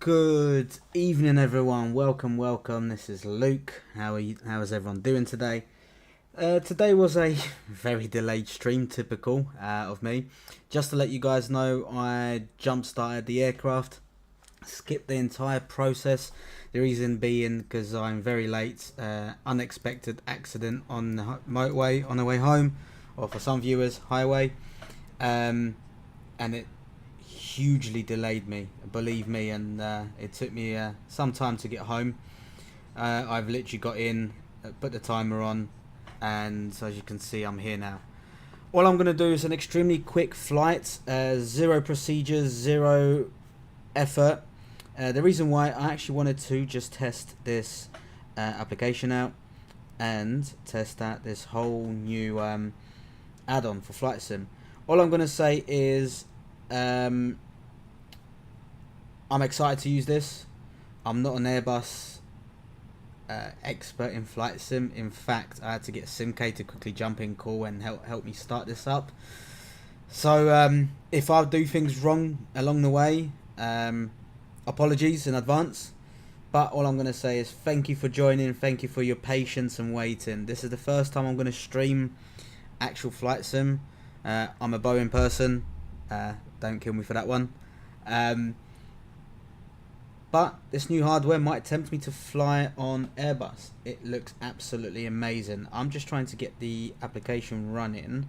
Good evening, everyone. Welcome. This is Luke. How is everyone doing today? Today was a very delayed stream, typical of me. Just to let you guys know, I jump started the aircraft, skipped the entire process. The reason being because I'm very late. Unexpected accident on the motorway on the way home, or for some viewers, highway, and it hugely delayed me, believe me, and it took me some time to get home. I've literally got in, put the timer on, and as you can see, I'm here now. All I'm going to do is an extremely quick flight, zero procedures, zero effort. The reason why I actually wanted to just test this application out and test out this whole new add-on for Flight Sim. All I'm going to say is I'm excited to use this. I'm not an Airbus expert in Flight Sim. In fact, I had to get SimK to quickly jump in call and help me start this up. So if I do things wrong along the way, apologies in advance. But all I'm going to say is thank you for joining. Thank you for your patience and waiting. This is the first time I'm going to stream actual Flight Sim. I'm a Boeing person. Don't kill me for that one. But this new hardware might tempt me to fly on Airbus. It looks absolutely amazing. I'm just trying to get the application running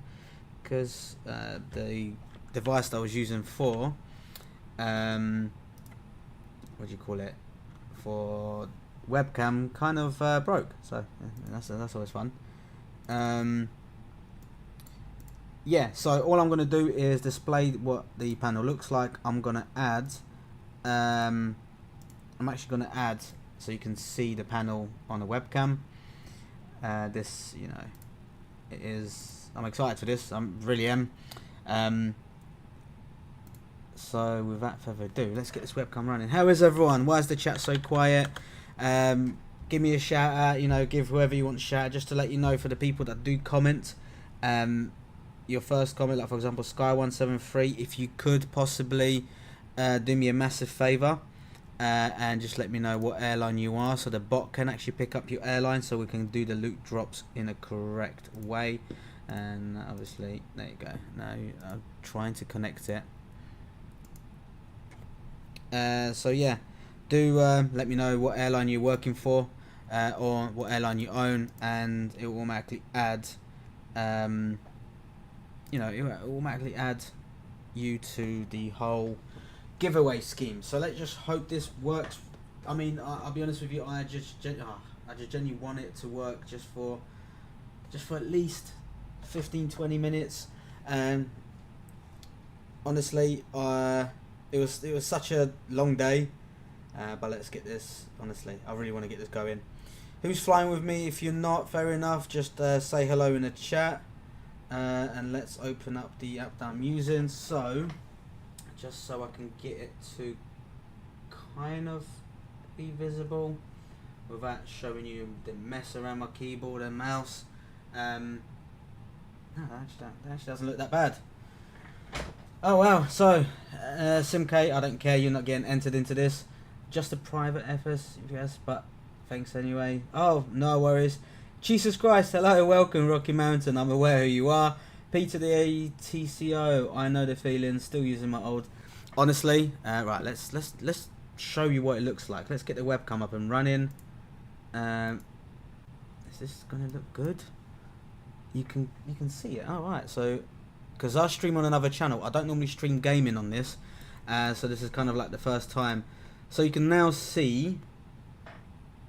because the device that I was using for, what do you call it, for webcam kind of broke. So that's always fun. Yeah, so all I'm going to do is display what the panel looks like. I'm going to add, I'm actually going to add so you can see the panel on the webcam. This, you know, it is, I'm excited for this, I really am. So without further ado, let's get this webcam running. How is everyone? Why is the chat so quiet? Give me a shout out, you know, give whoever you want a shout out, just to let you know, for the people that do comment, your first comment, like for example Sky173, if you could possibly do me a massive favour and just let me know what airline you are, so the bot can actually pick up your airline, so we can do the loot drops in a correct way. And obviously, there you go. Now I'm trying to connect it. So yeah, do let me know what airline you're working for, or what airline you own, and it will automatically add you know, it will automatically add you to the whole giveaway scheme. So let's just hope this works. I mean, I'll be honest with you, I just genuinely want it to work just for at least 15-20 minutes. And honestly, it was such a long day, but let's get this. Honestly, I really want to get this going. Who's flying with me? If you're not, fair enough, just say hello in the chat. And let's open up the app that I'm using, so just so I can get it to kind of be visible without showing you the mess around my keyboard and mouse. No, that actually doesn't look that bad. Oh wow, so SimK, I don't care, you're not getting entered into this, just a private FS, but thanks anyway. Oh, no worries. Jesus Christ, hello, welcome Rocky Mountain, I'm aware who you are. Peter the ATCO, I know the feeling, still using my old. Honestly, right, let's show you what it looks like. Let's get the webcam up and running. Is this gonna look good? You can see it. Alright, so because I stream on another channel, I don't normally stream gaming on this, so this is kind of like the first time. So you can now see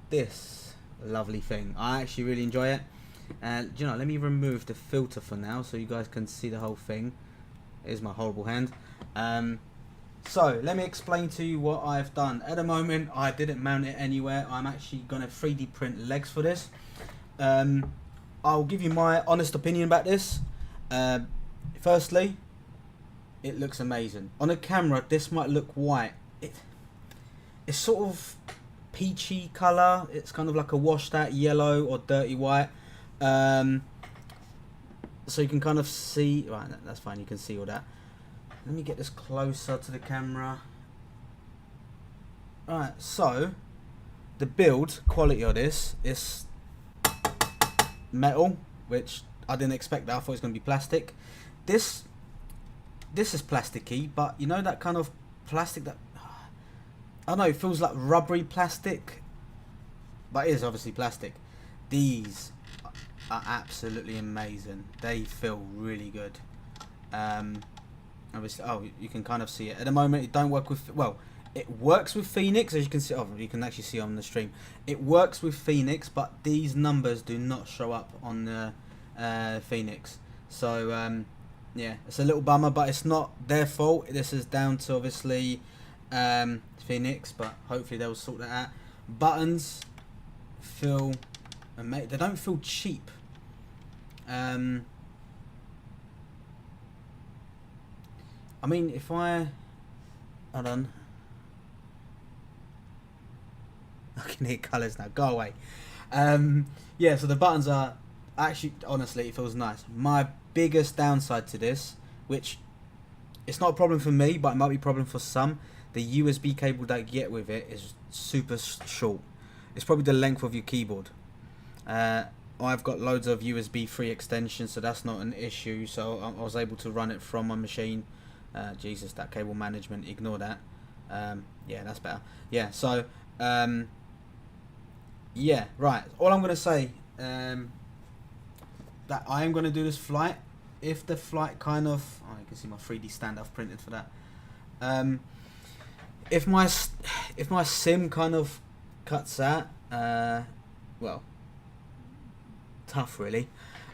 this lovely thing. I actually really enjoy it. You know, let me remove the filter for now so you guys can see the whole thing. Here's my horrible hand. So let me explain to you what I've done. At the moment, I didn't mount it anywhere. I'm actually going to 3D print legs for this. I'll give you my honest opinion about this. Firstly, it looks amazing. On the camera, this might look white. It's sort of peachy colour. It's kind of like a washed out yellow or dirty white. So you can kind of see, right, that's fine, you can see all that. Let me get this closer to the camera. Right, so the build quality of this is metal, which I didn't expect that. I thought it was going to be plastic. This is plasticky, but you know that kind of plastic that, I don't know, it feels like rubbery plastic, but it is obviously plastic. These are absolutely amazing. They feel really good. Obviously, oh, you can kind of see it at the moment. It don't work with, well, it works with Phoenix, as you can see. Oh, you can actually see on the stream. It works with Phoenix, but these numbers do not show up on the Phoenix. So yeah, it's a little bummer, but it's not their fault. This is down to obviously Phoenix, but hopefully they'll sort that out. Buttons feel, they don't feel cheap. I mean, if I, hold on, I can hear colours now. Go away. Yeah, so the buttons are actually, honestly, it feels nice. My biggest downside to this, which it's not a problem for me, but it might be a problem for some, the USB cable that you get with it is super short. It's probably the length of your keyboard. I've got loads of USB 3 extensions, so that's not an issue. So I was able to run it from my machine. Jesus, that cable management, ignore that. Yeah, that's better. Yeah, so yeah, right. All I'm going to say, that I am going to do this flight. If the flight kind of, oh, you can see my 3D stand I've printed for that. If my sim kind of cuts out, well, tough really.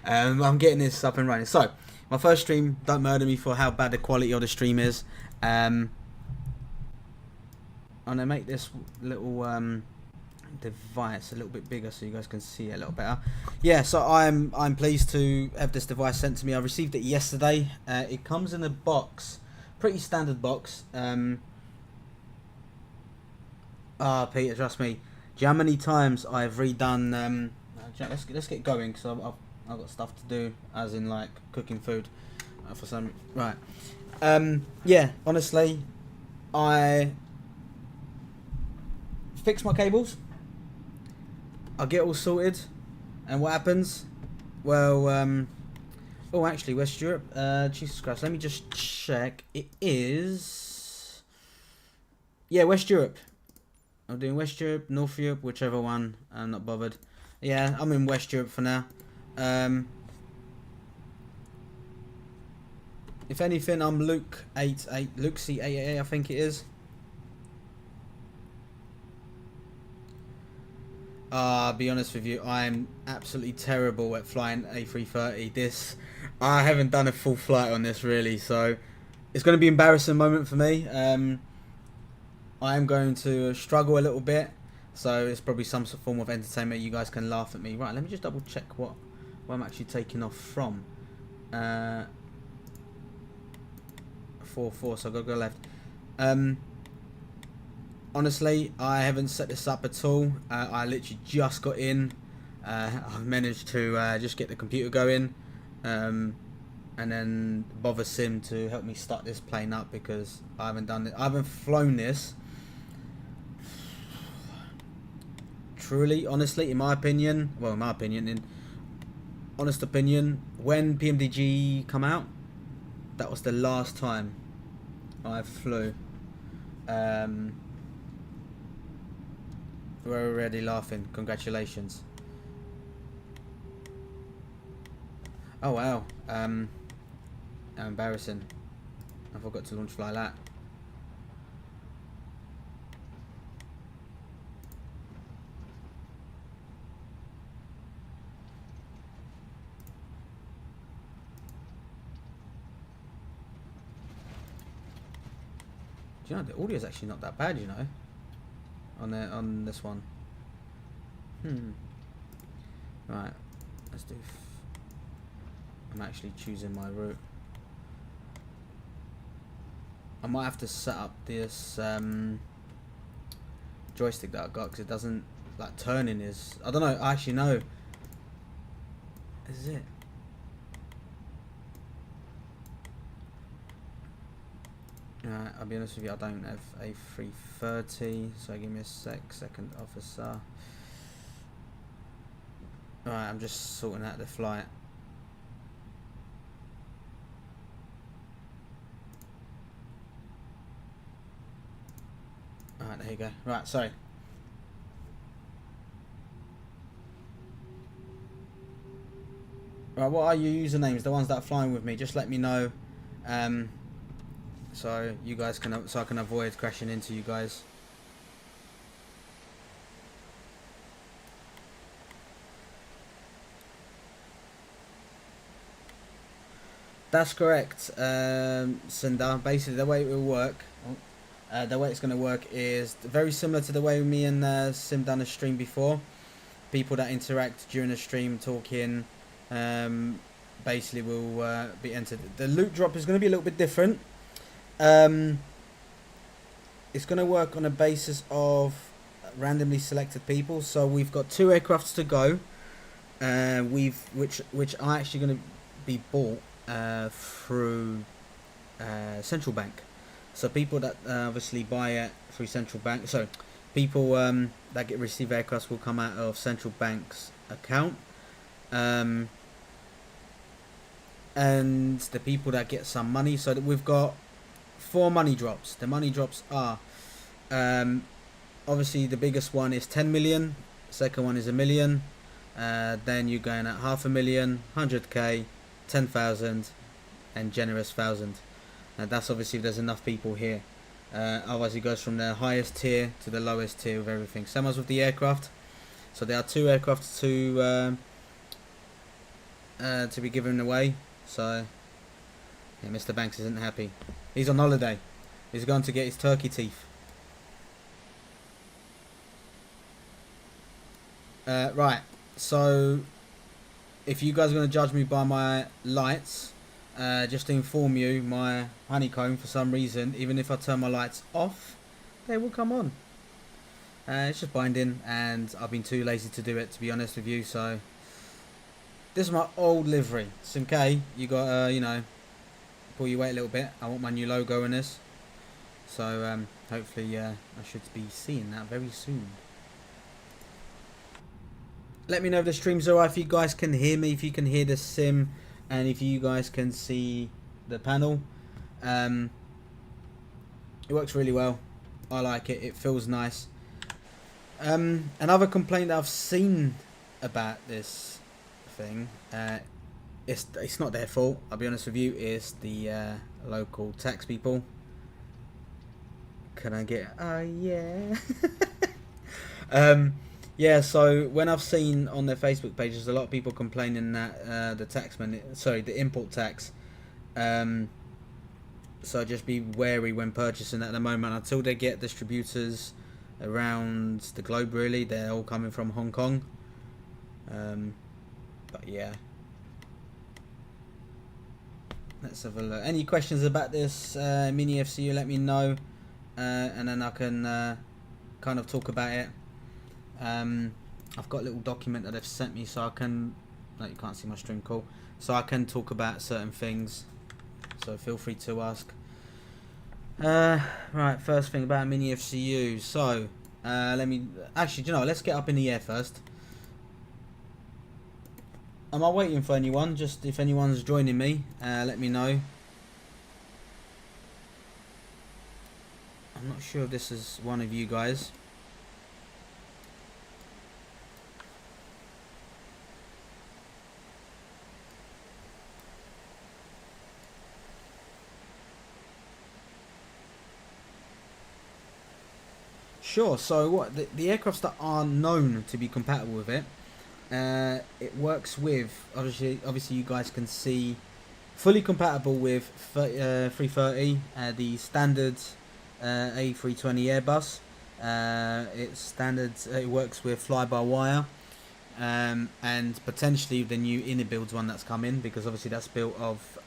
I'm getting this up and running. So my first stream, don't murder me for how bad the quality of the stream is. I'm gonna make this little device a little bit bigger so you guys can see it a little better. Yeah, so I'm pleased to have this device sent to me. I received it yesterday. It comes in a box, pretty standard box. Peter, trust me. Do you know how many times I've redone? Let's get going, because I've got stuff to do, as in like cooking food for some. Right. Yeah. Honestly, I fix my cables. I get all sorted, and what happens? Well, oh, actually, West Europe. Jesus Christ. Let me just check. It is. Yeah, West Europe. I'm doing West Europe, North Europe, whichever one. I'm not bothered. Yeah, I'm in West Europe for now. If anything, I'm Luke C888, I think it is. I'll be honest with you, I'm absolutely terrible at flying A330. I haven't done a full flight on this really, so it's going to be an embarrassing moment for me. I am going to struggle a little bit, so it's probably some form of entertainment. You guys can laugh at me. Right, let me just double check what I'm actually taking off from. 4-4, so I've got to go left. Honestly, I haven't set this up at all. I literally just got in. I've managed to just get the computer going, and then bother Sim to help me start this plane up, because I haven't done it. I haven't flown this. Truly, honestly, in my opinion, in honest opinion, when PMDG come out, that was the last time I flew. We're already laughing. Congratulations. Oh wow. How embarrassing. I forgot to launch flyLAT. Do you know, the audio is actually not that bad, you know, on this one. Right, let's do. I'm actually choosing my route. I might have to set up this joystick that I got, because it doesn't, like, turning is, I don't know. I actually know. Is it? I'll be honest with you, I don't have a 330, so give me a second officer. Alright, I'm just sorting out the flight. Alright, there you go. Right, sorry. Right, what are your usernames? The ones that are flying with me, just let me know. So you guys can, so I can avoid crashing into you guys. That's correct, Cinder. Basically, the way it will work, the way it's going to work is very similar to the way me and Sim done a stream before. People that interact during the stream talking, basically will be entered. The loot drop is going to be a little bit different. It's going to work on a basis of randomly selected people. So we've got 2 aircrafts to go, which are actually going to be bought through central bank. So people that obviously buy it through central bank, so people that receive aircrafts will come out of central bank's account, and the people that get some money. So that we've got 4 money drops. The money drops are obviously the biggest one is 10 million, second one is 1 million, then you're going at 500,000, 100k, 10,000 and generous 1,000. That's obviously if there's enough people here. Otherwise it goes from the highest tier to the lowest tier of everything. Same as with the aircraft. So there are 2 aircraft to be given away. So yeah, Mr. Banks isn't happy. He's on holiday. He's going to get his turkey teeth. Right, so if you guys are going to judge me by my lights, just to inform you, my honeycomb, for some reason, even if I turn my lights off, they will come on. It's just binding, and I've been too lazy to do it, to be honest with you. So this is my old livery. SimK, you got you know, pull your weight a little bit. I want my new logo in this, so hopefully I should be seeing that very soon. Let me know if the stream's alright, if you guys can hear me, if you can hear the sim, and if you guys can see the panel. It works really well. I like it. It feels nice. Another complaint that I've seen about this thing, it's not their fault, I'll be honest with you, it's the local tax people. Can I get yeah. Yeah, so when I've seen on their Facebook pages a lot of people complaining that the import tax, so just be wary when purchasing at the moment until they get distributors around the globe. Really, they're all coming from Hong Kong, but yeah, let's have a look. Any questions about this mini FCU, let me know, and then I can kind of talk about it. I've got a little document that they've sent me, so I can, like, you can't see my stream call, so I can talk about certain things, so feel free to ask. Right, first thing about mini FCU. So let me actually, you know, let's get up in the air first. Am I waiting for anyone? Just if anyone's joining me, let me know. I'm not sure if this is one of you guys. Sure. So what the aircrafts that are known to be compatible with it, it works with obviously you guys can see fully compatible with 330, the standard A320 Airbus. It's standard. It works with fly-by-wire, and potentially the new inner builds one that's come in, because obviously that's built of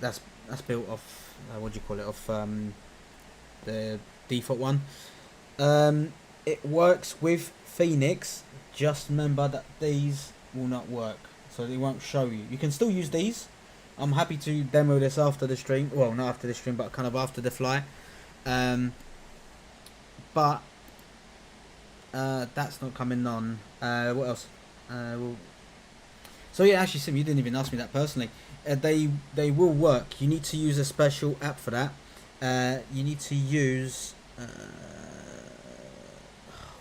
that's built off what do you call it, off the default one. It works with Phoenix. Just remember that these will not work, so they won't show you. You can still use these, I'm happy to demo this after the stream. Well, not after the stream, but kind of after the flight. But that's not coming on. What else? So yeah, actually, Sim, you didn't even ask me that personally. They will work. You need to use a special app for that. You need to use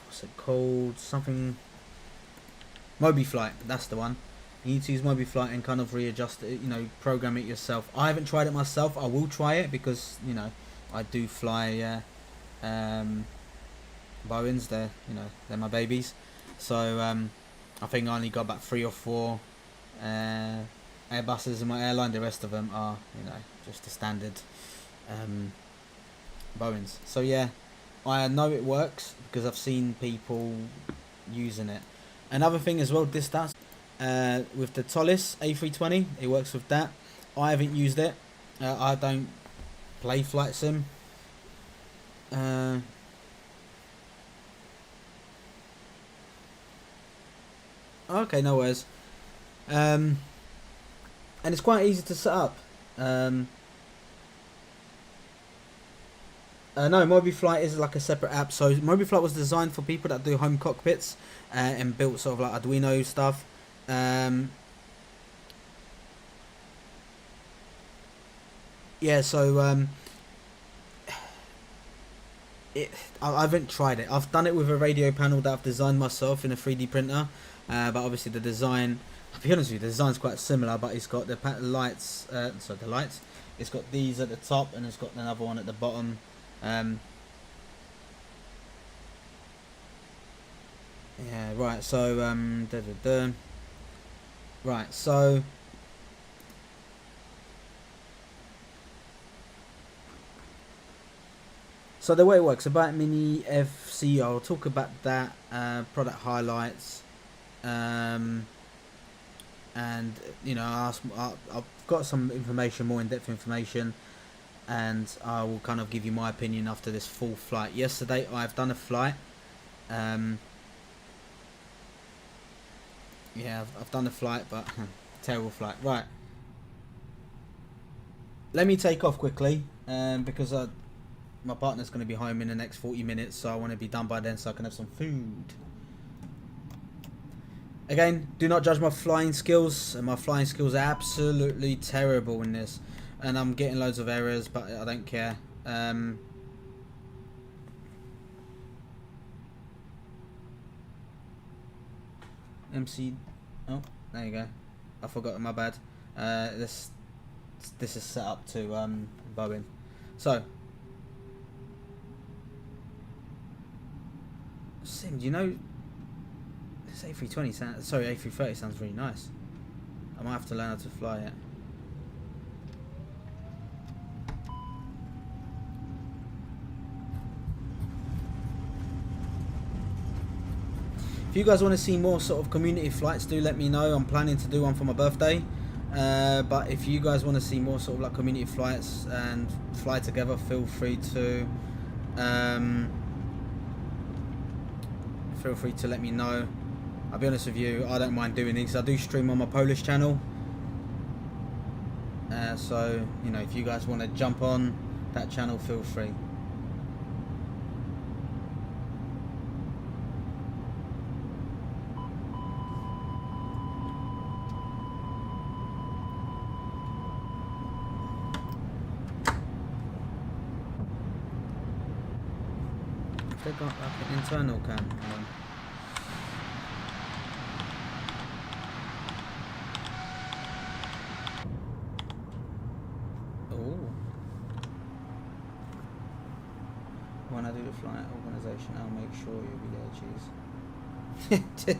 what's it called? Something. MobiFlight. That's the one. You need to use MobiFlight and kind of readjust it. You know, program it yourself. I haven't tried it myself. I will try it because I do fly Boeings. They're my babies. So I think I only got about 3 or 4 Airbuses in my airline. The rest of them are just the standard Boeings. So yeah, I know it works because I've seen people using it. Another thing as well, this does with the Tolis A320, it works with that. I haven't used it. I don't play flight sim. Okay, no worries. And it's quite easy to set up. No, MobiFlight is like a separate app. So MobiFlight was designed for people that do home cockpits and built sort of like Arduino stuff. Yeah, so I haven't tried it. I've done it with a radio panel that I've designed myself in a 3D printer. But obviously the design, I'll be honest with you, the design's quite similar, but it's got the lights, the lights, it's got these at the top and it's got another one at the bottom. Yeah, right, so right, so the way it works about Mini FC, I'll talk about that, product highlights, and I've got some information, more in-depth information, and I will kind of give you my opinion after this full flight. Yesterday I've done a flight. Yeah, I've done a flight, but terrible flight. Right, let me take off quickly because my partner's going to be home in the next 40 minutes, so I want to be done by then so I can have some food. Again, do not judge my flying skills. My flying skills are absolutely terrible in this. And I'm getting loads of errors, but I don't care. MC... Oh, there you go. I forgot, my bad. This is set up to Boeing. So... Sim, do you know... This A320 sounds... Sorry, A330 sounds really nice. I might have to learn how to fly it. If you guys want to see more sort of community flights, do let me know. I'm planning to do one for my birthday. But if you guys want to see more sort of like community flights and fly together, feel free to let me know. I'll be honest with you, I don't mind doing these. I do stream on my Polish channel. So, if you guys want to jump on that channel, feel free. Have they got like an internal cam on? When I do the flight organisation, I'll make sure you'll be there, Cheese.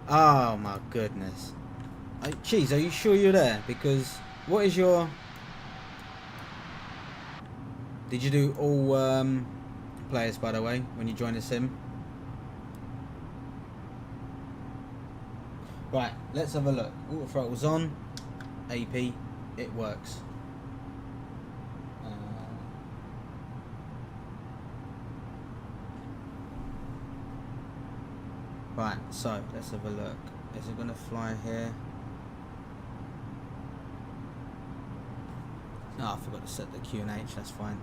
Oh my goodness. Cheese, are you sure you're there? Because what is your... Did you do all players, by the way, when you join the sim? Right, let's have a look. Auto throttle's on. AP, it works. Right, so let's have a look. Is it going to fly here? Oh, I forgot to set the QNH, that's fine.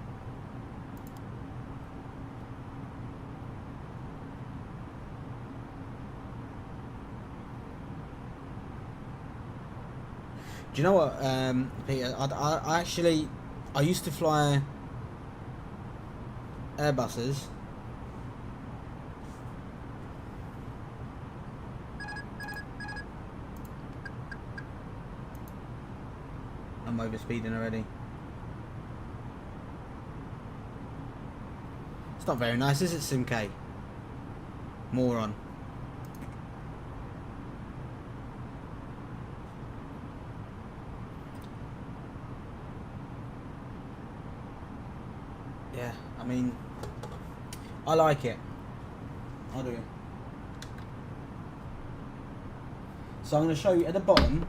Do you know what, Peter? I actually used to fly Airbuses. I'm overspeeding already. It's not very nice, is it, SimK? Moron. Yeah, I mean, I like it. I do. So I'm going to show you at the bottom.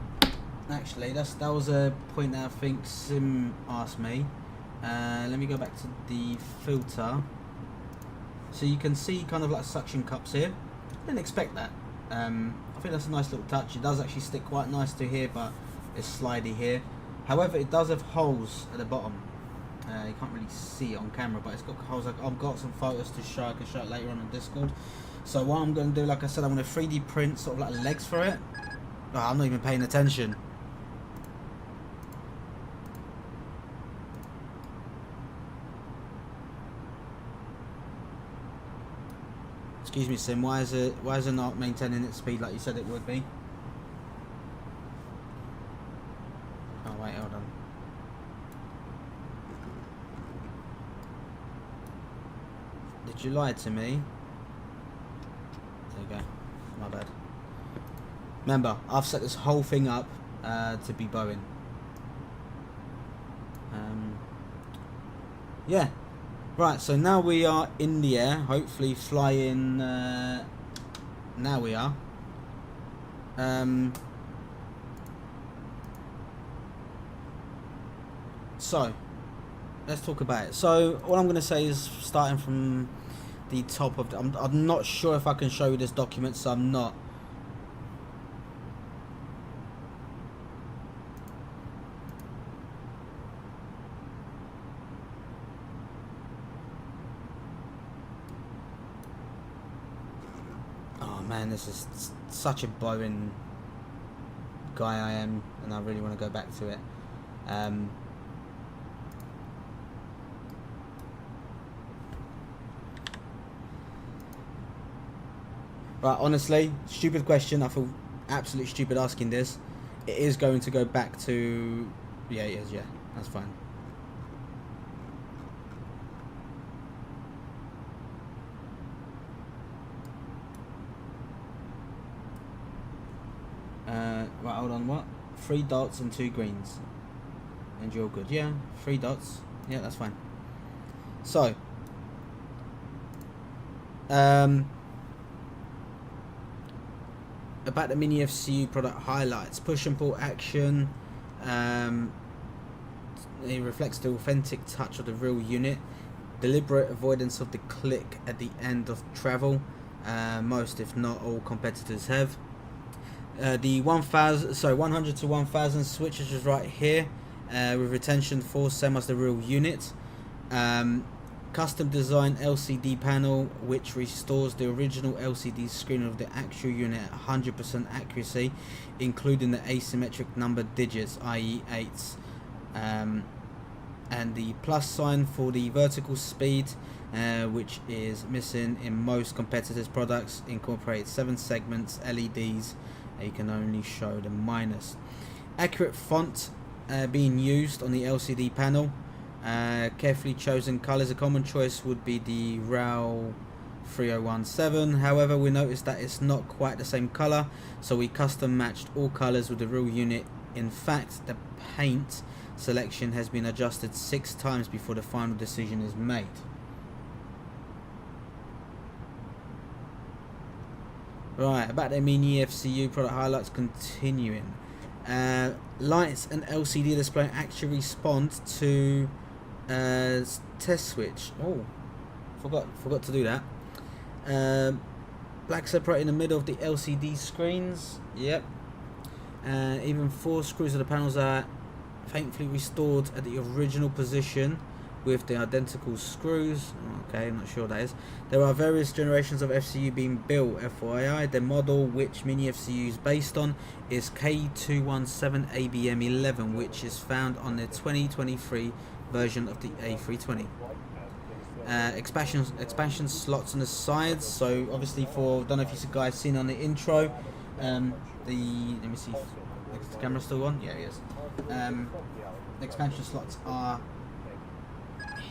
Actually, that was a point that I think Sim asked me. Let me go back to the filter. So you can see kind of like suction cups here. Didn't expect that. I think that's a nice little touch. It does actually stick quite nice to here, but it's slidey here. However, it does have holes at the bottom. You can't really see it on camera, but it's got holes. I've got some photos to show. I can show it later on Discord. So what I'm going to do, like I said, I'm going to 3D print sort of like legs for it. Oh, I'm not even paying attention. Excuse me, Sim. Why is it not maintaining its speed like you said it would be? Oh wait, hold on. Did you lie to me? There you go. My bad. Remember, I've set this whole thing up to be Boeing. Yeah. Right, so now we are in the air, hopefully flying, now we are. So, let's talk about it. So, all I'm going to say is, starting from the top of the, I'm not sure if I can show you this document, so I'm not. Man, this is such a Boeing guy I am, and I really want to go back to it. Right, honestly, stupid question. I feel absolutely stupid asking this. It is going to go back to... Yeah, it is, yeah. That's fine. Right, hold on, what? 3 dots and 2 greens. And you're good. Yeah, 3 dots. Yeah, that's fine. So, about the Mini FCU product highlights. Push and pull action. It reflects the authentic touch of the real unit. Deliberate avoidance of the click at the end of travel. Most, if not all, competitors have. The 100 to 1000 switches is right here, with retention force, same as the real unit. Custom design LCD panel which restores the original LCD screen of the actual unit at 100% accuracy, including the asymmetric number digits, i.e. 8s. And the plus sign for the vertical speed, which is missing in most competitors' products, incorporates 7 segments, LEDs. You can only show the minus. Accurate font being used on the LCD panel. Carefully chosen colours. A common choice would be the RAL 3017. However, we noticed that it's not quite the same colour, so we custom matched all colours with the real unit. In fact, the paint selection has been adjusted 6 times before the final decision is made. Right, about the Mini FCU product highlights, continuing. Lights and LCD display actually respond to test switch. Oh, forgot to do that. Black separate in the middle of the LCD screens. Yep. Even 4 screws of the panels are faintly restored at the original position with the identical screws. Okay, I'm not sure what that is. There are various generations of FCU being built, FYI. The model which Mini FCU is based on is K217ABM11, which is found on the 2023 version of the A320. Expansion slots on the sides. So obviously, for, don't know if you guys seen on the intro, let me see if the camera's still on. Yeah, it is. The expansion slots are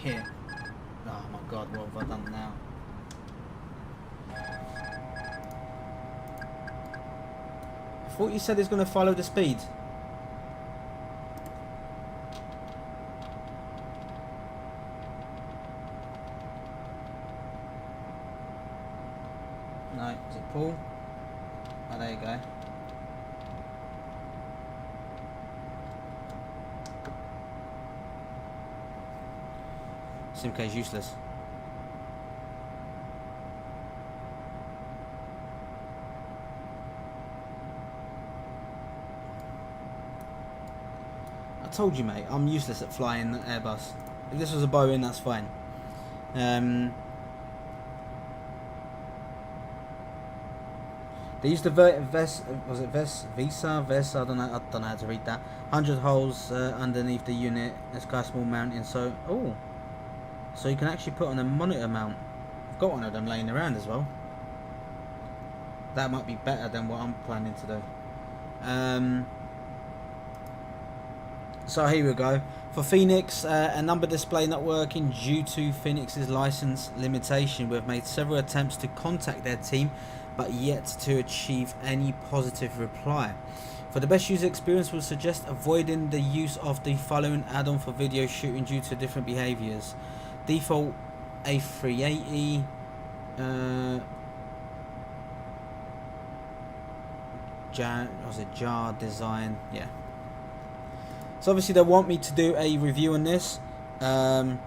here. Oh my god, what have I done now? I thought you said it's going to follow the speed. No, is it pull? Oh, there you go. SimK is useless. I told you, mate, I'm useless at flying Airbus. If this was a Boeing, that's fine. They used the Vesa, I don't know how to read that. 100 holes underneath the unit. It's quite a small mounting, so so you can actually put on a monitor mount. I've got one of them laying around as well. That might be better than what I'm planning to do. So here we go. For Phoenix, a number display not working due to Phoenix's license limitation. We've made several attempts to contact their team, but yet to achieve any positive reply. For the best user experience, we'll suggest avoiding the use of the following add-on for video shooting due to different behaviors. Default A380, jar design, yeah. So obviously they want me to do a review on this. The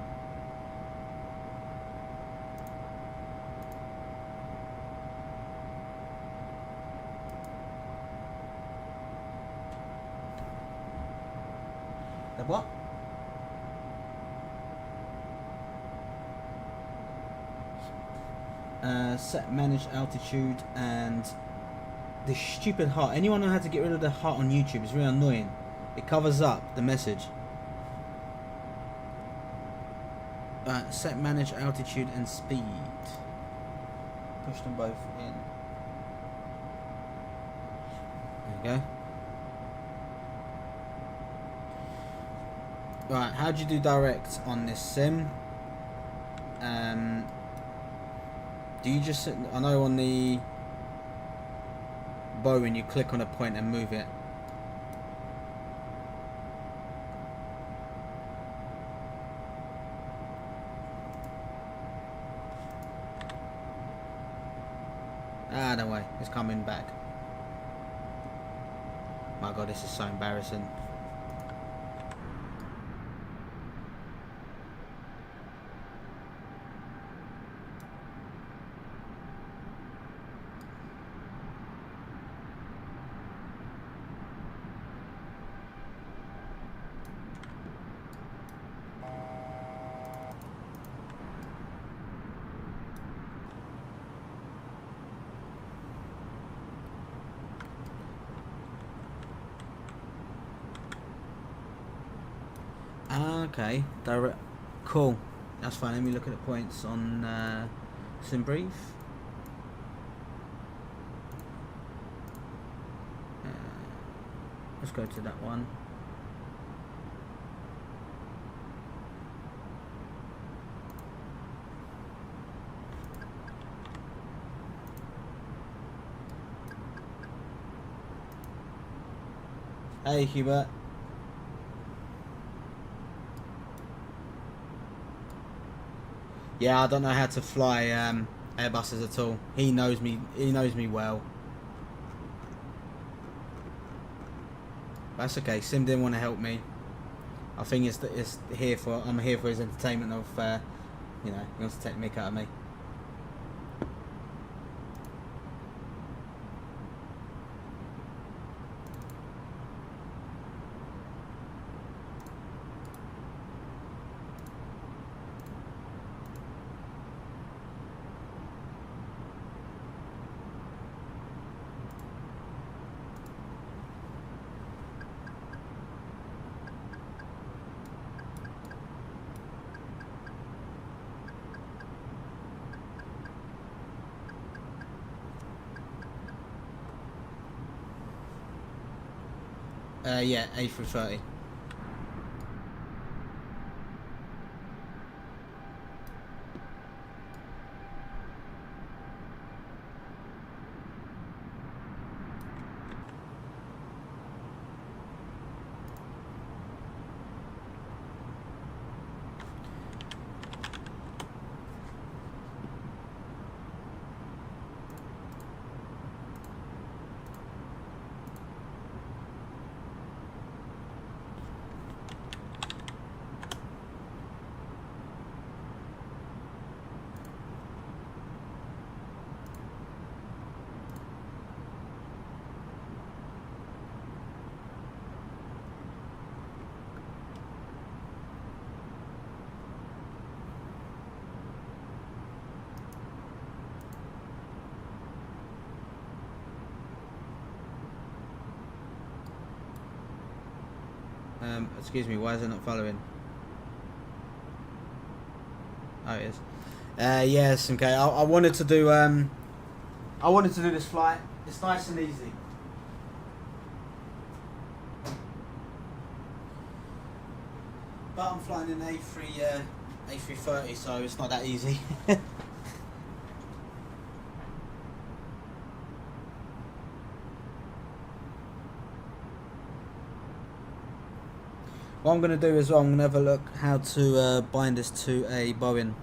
what? Set manage altitude and the stupid heart. Anyone know how to get rid of the heart on YouTube? It's really annoying. It covers up the message. Set manage altitude and speed. Push them both in. There you go. Right, how do you do direct on this sim? Do you just, I know on the Boeing you click on a point and move it. Ah, no way, it's coming back. My god, this is so embarrassing. Okay, direct. Cool. That's fine. Let me look at the points on SimBrief. Let's go to that one. Hey, Hubert. Yeah, I don't know how to fly Airbuses at all. He knows me. He knows me well. That's okay. Sim didn't want to help me. I think it's here for. I'm here for his entertainment of. You know, he wants to take the mick out of me. Yeah, A330. Excuse me, why is it not following? Oh, it is. Yeah, SimK. I wanted to do this flight. It's nice and easy. But I'm flying in A330, so it's not that easy. What I'm going to do as well, I'm going to have a look how to bind this to a Boeing.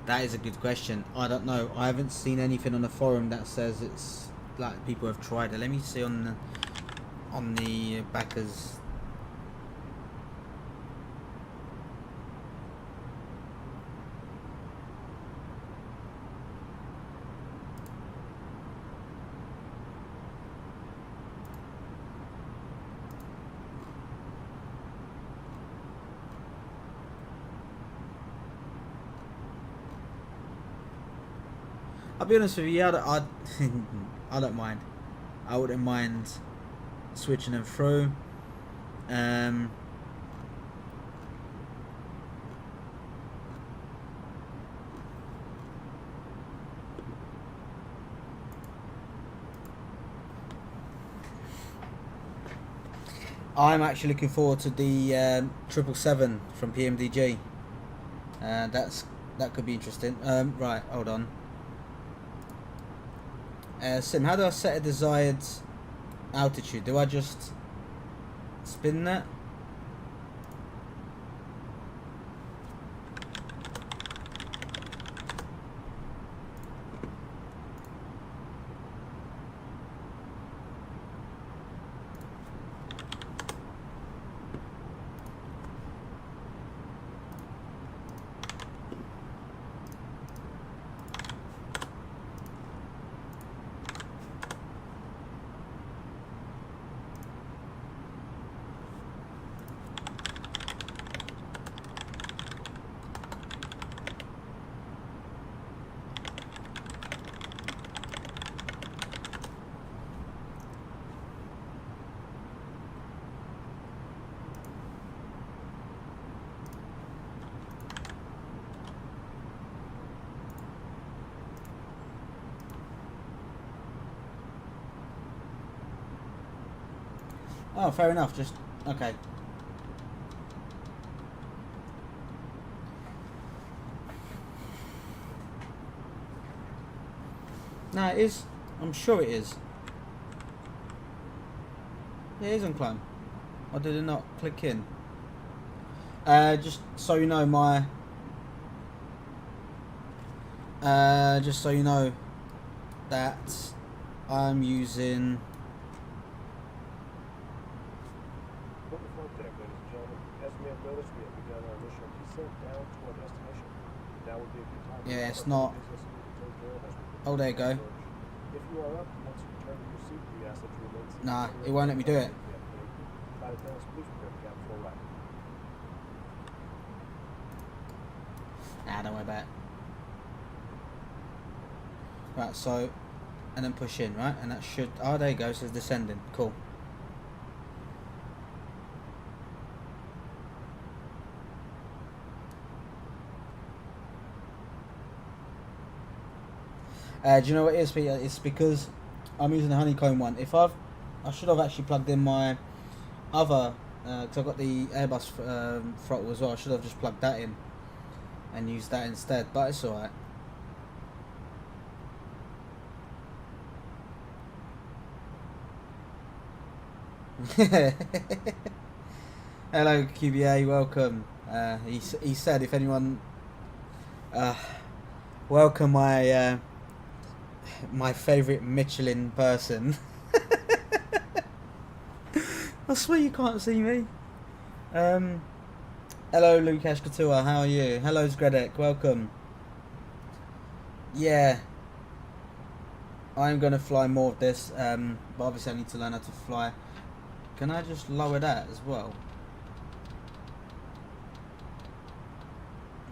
That is a good question. I don't know. I haven't seen anything on the forum that says it's like people have tried it. Let me see on the backers. I'll be honest with you, I don't mind. I wouldn't mind switching them through. I'm actually looking forward to the 777 from PMDG. That could be interesting. Right, hold on. Sim, how do I set a desired altitude? Do I just spin that? Oh, fair enough. Just okay. No, it is. I'm sure it is. It is on climb. Or did it not click in? Just so you know, just so you know that I'm using. Yeah, it's not. Oh, there you go. Nah, it won't let me do it. Nah, don't worry about it. Right, so, and then push in, right? And that should, oh, there you go, it says descending. Cool. Do you know what it is? It's because I'm using the honeycomb one. I should have actually plugged in my other, because I've got the Airbus throttle as well. I should have just plugged that in and used that instead, but it's alright. Hello QBA, welcome. He said if anyone welcome my my favourite Michelin person. I swear you can't see me. Hello Lukash Couture, how are you? Hello Zgredek, welcome. Yeah, I'm gonna fly more of this, but obviously I need to learn how to fly. Can I just lower that as well?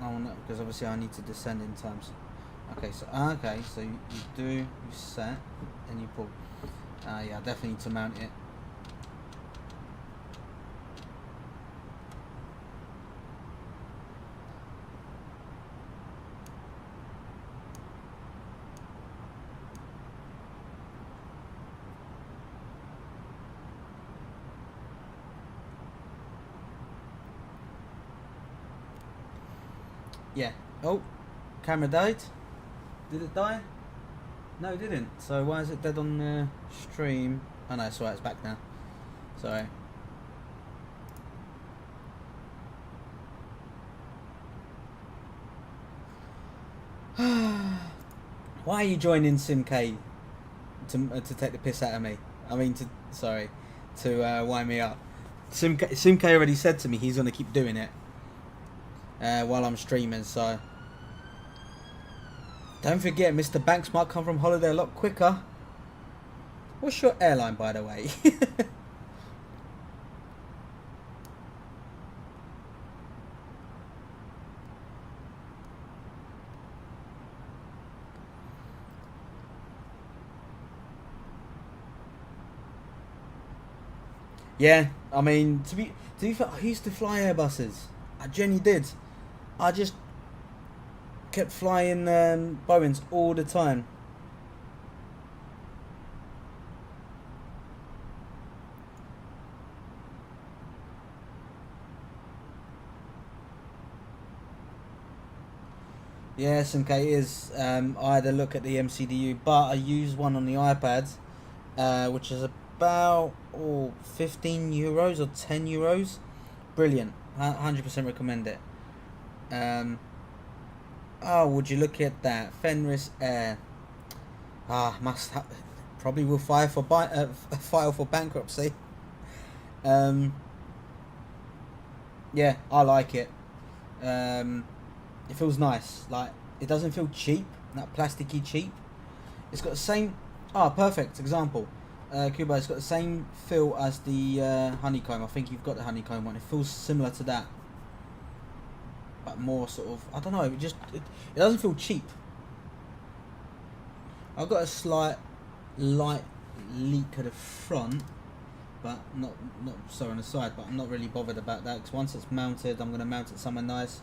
Oh no, because obviously I need to descend in times. Okay, so you set and you pull. Yeah, I definitely need to mount it. Yeah. Oh, camera died. Did it die? No, it didn't. So why is it dead on the stream? Oh no, it's alright, it's back now. Sorry. Why are you joining SimK to take the piss out of me? I mean, to wind me up. SimK already said to me he's gonna keep doing it while I'm streaming. So don't forget, Mr. Banks might come from holiday a lot quicker. What's your airline, by the way? Yeah, I mean, to be fair, I used to fly Airbuses. I genuinely did. I just kept flying Boeings all the time. Yeah, SimK is. I had a look at the MCDU, but I use one on the iPad, which is about 15 euros or 10 euros. Brilliant. 100% recommend it. Oh, would you look at that? Fenris Air. Probably will file for bankruptcy. Yeah, I like it. It feels nice. Like, it doesn't feel cheap, that plasticky cheap. It's got the same. Perfect example. Cuba, it's got the same feel as the honeycomb. I think you've got the honeycomb one. It feels similar to that, but more sort of, I don't know, it doesn't feel cheap. I've got a slight light leak at the front, but not so on the side, but I'm not really bothered about that, because once it's mounted, I'm going to mount it somewhere nice.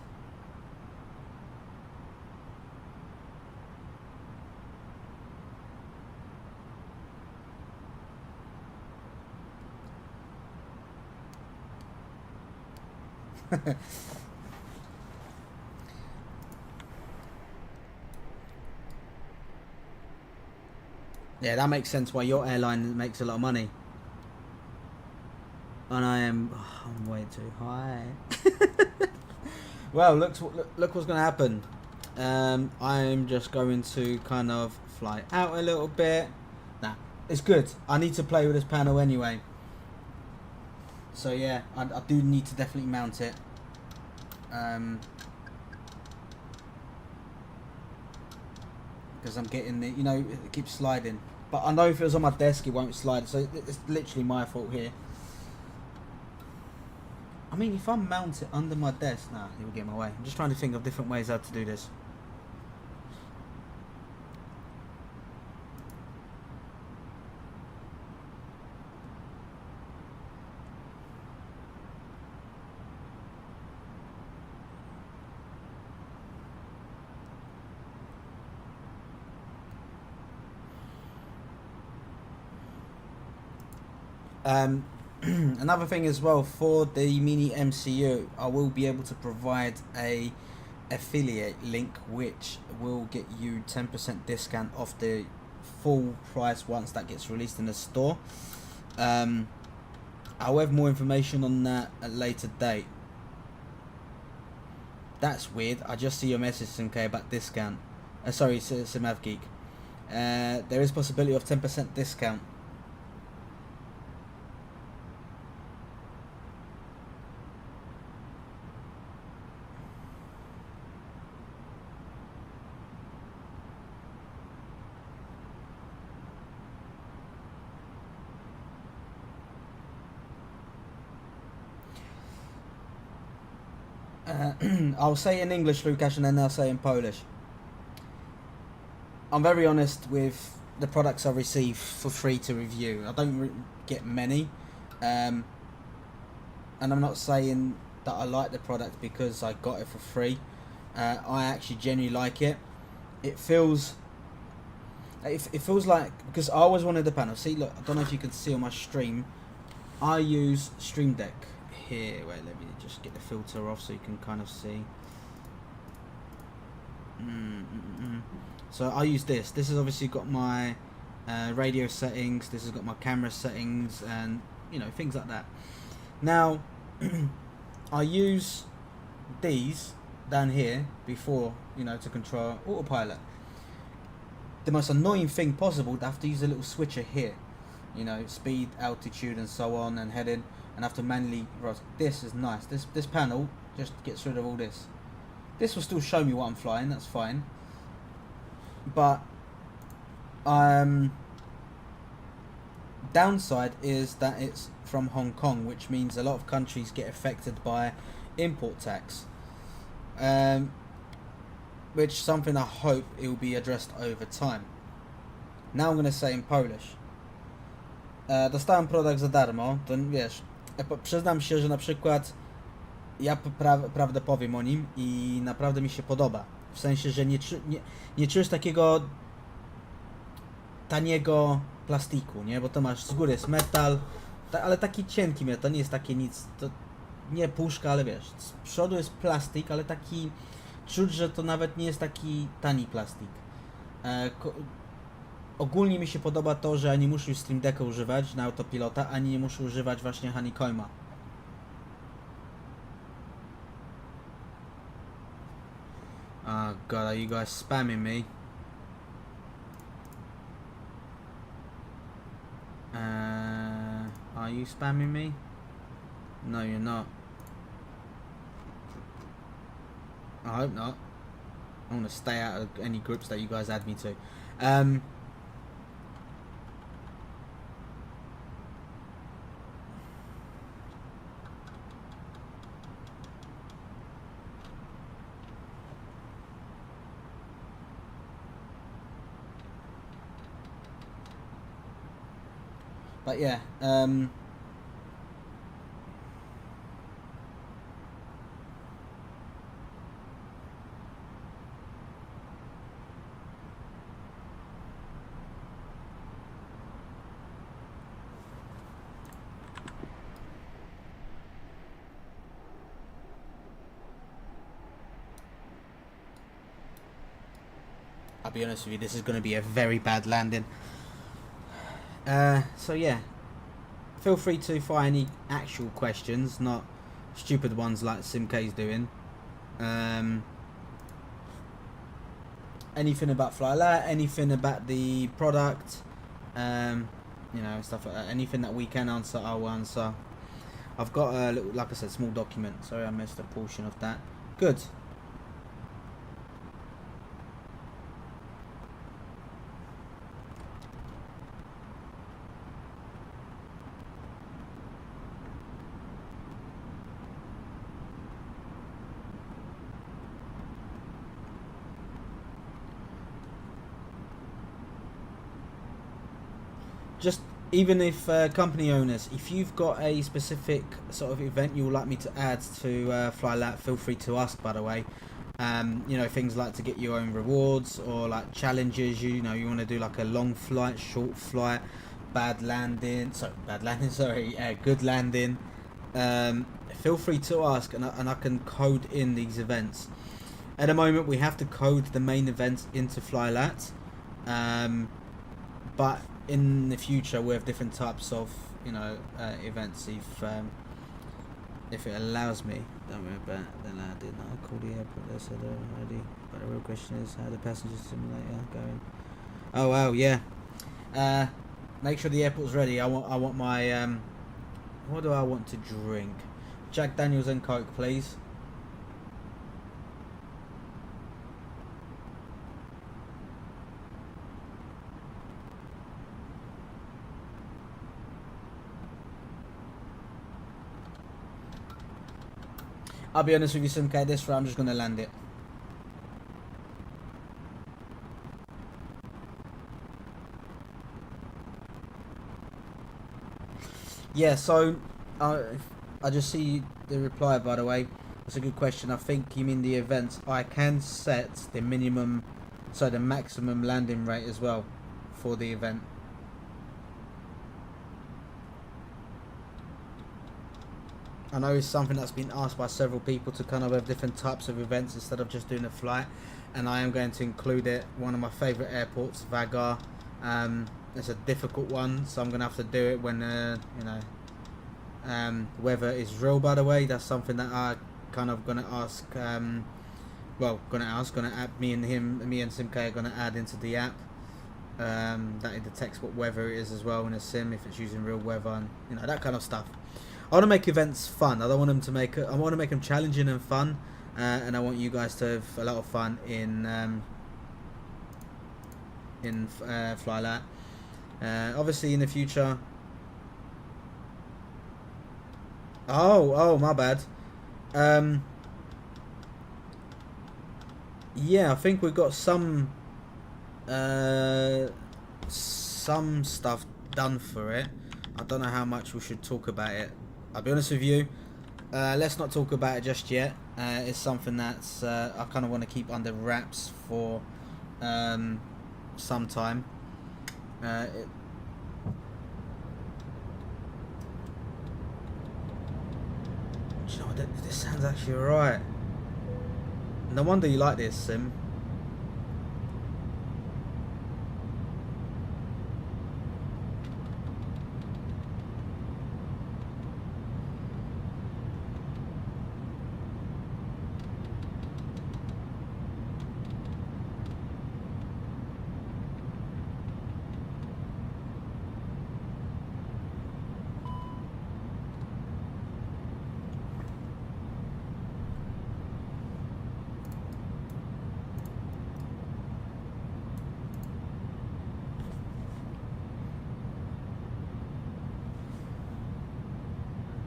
Yeah, that makes sense why your airline makes a lot of money. And I'm way too high. Well, look what's going to happen. I'm just going to kind of fly out a little bit. Nah, it's good. I need to play with this panel anyway. So yeah, I do need to definitely mount it. Because I'm getting the, you know, it keeps sliding. But I know if it was on my desk, it won't slide. So it's literally my fault here. I mean, if I mount it under my desk, nah, it will get in my way. I'm just trying to think of different ways how to do this. Another thing as well, for the mini MCU, I will be able to provide a affiliate link which will get you 10% discount off the full price once that gets released in the store. I'll have more information on that at a later date. That's weird. I just see your message, SimK, about discount. Sorry, SimAvGeek. There is possibility of 10% discount. I'll say in English, Lukasz, and then I'll say in Polish. I'm very honest with the products I receive for free to review. I don't get many, and I'm not saying that I like the product because I got it for free. I actually genuinely like it. It feels like, because I always wanted the panel. See, look, I don't know if you can see on my stream. I use Stream Deck here. Wait, let me just get the filter off so you can kind of see. So I use this. This has obviously got my radio settings. This has got my camera settings, and you know, things like that. Now, I use these down here before, you know, to control autopilot. The most annoying thing possible, I have to use a little switcher here, you know, speed, altitude, and so on, and heading, and I have to manually. This is nice. This panel just gets rid of all this. This will still show me what I'm flying. That's fine. But downside is that it's from Hong Kong, which means a lot of countries get affected by import tax. Which is something I hope it will be addressed over time. Now I'm going to say in Polish. Dostałem produkt za darmo, to wiesz, przyznam się, że na przykład ja prawdę powiem o nim i naprawdę mi się podoba. W sensie, że nie czujesz takiego taniego plastiku, nie? Bo to masz z góry jest metal, ale taki cienki metal, to nie jest takie nic, to nie puszka, ale wiesz, z przodu jest plastik, ale taki, czuć, że to nawet nie jest taki tani plastik. Ogólnie mi się podoba to, że ani muszę już Stream Decka używać na autopilota, ani nie muszę używać właśnie Honeycomba. Oh god, are you guys spamming me? Are you spamming me? No, you're not. I hope not. I want to stay out of any groups that you guys add me to. But yeah, I'll be honest with you, this is going to be a very bad landing. So yeah, feel free to fire any actual questions, not stupid ones like SimK's doing. Anything about flyLAT, anything about the product, you know, stuff like that. Anything that we can answer, I'll answer. I've got a little, like I said, small document. Sorry, I missed a portion of that. Good. Just even if company owners, if you've got a specific sort of event you would like me to add to flyLAT, feel free to ask, by the way. You know, things like to get your own rewards, or like challenges, you know, you want to do like a long flight, short flight, good landing, feel free to ask, and I can code in these events. At the moment we have to code the main events into flyLAT, but in the future we have different types of, you know, events if it allows me. Don't worry about the landing. I call the airport, they said already, but the real question is how the passenger simulator going. Oh wow, yeah. Make sure the airport's ready. I want my what do I want to drink? Jack Daniels and Coke, please. I'll be honest with you, SimK, this round I'm just going to land it. Yeah, so I just see the reply, by the way. That's a good question. I think you mean the events. I can set the minimum, so the maximum landing rate as well for the event. I know it's something that's been asked by several people to kind of have different types of events instead of just doing a flight, and I am going to include it. One of my favourite airports, Vagar. It's a difficult one, so I'm going to have to do it when you know, weather is real. By the way, that's something that I kind of going to ask. Going to add me and SimK are going to add into the app. That it detects what weather it is as well in a sim, if it's using real weather, and you know, that kind of stuff. I want to make events fun. I don't want them to make. I want to make them challenging and fun, and I want you guys to have a lot of fun in flyLAT. Obviously, in the future. Oh, my bad. Yeah, I think we've got some stuff done for it. I don't know how much we should talk about it. I'll be honest with you, let's not talk about it just yet. It's something that's I kind of want to keep under wraps for some time. You know what, this sounds actually alright. No wonder you like this, Sim.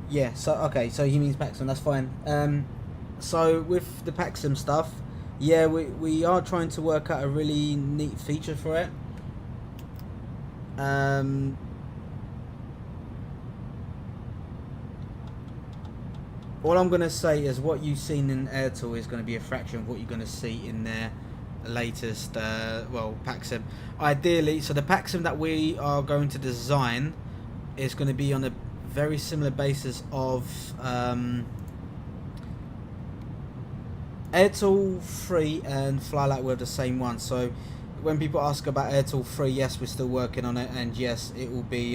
Yeah, so okay, so he means Paxson, that's fine. So with the Paxson stuff, yeah, we are trying to work out a really neat feature for it. All I'm going to say is what you've seen in Airtool is going to be a fraction of what you're going to see in their latest, Paxson. Ideally, so the Paxson that we are going to design is going to be on a very similar basis of Airtool 3 and flyLAT were the same one. So when people ask about Airtool 3, yes, we're still working on it, and yes, it will be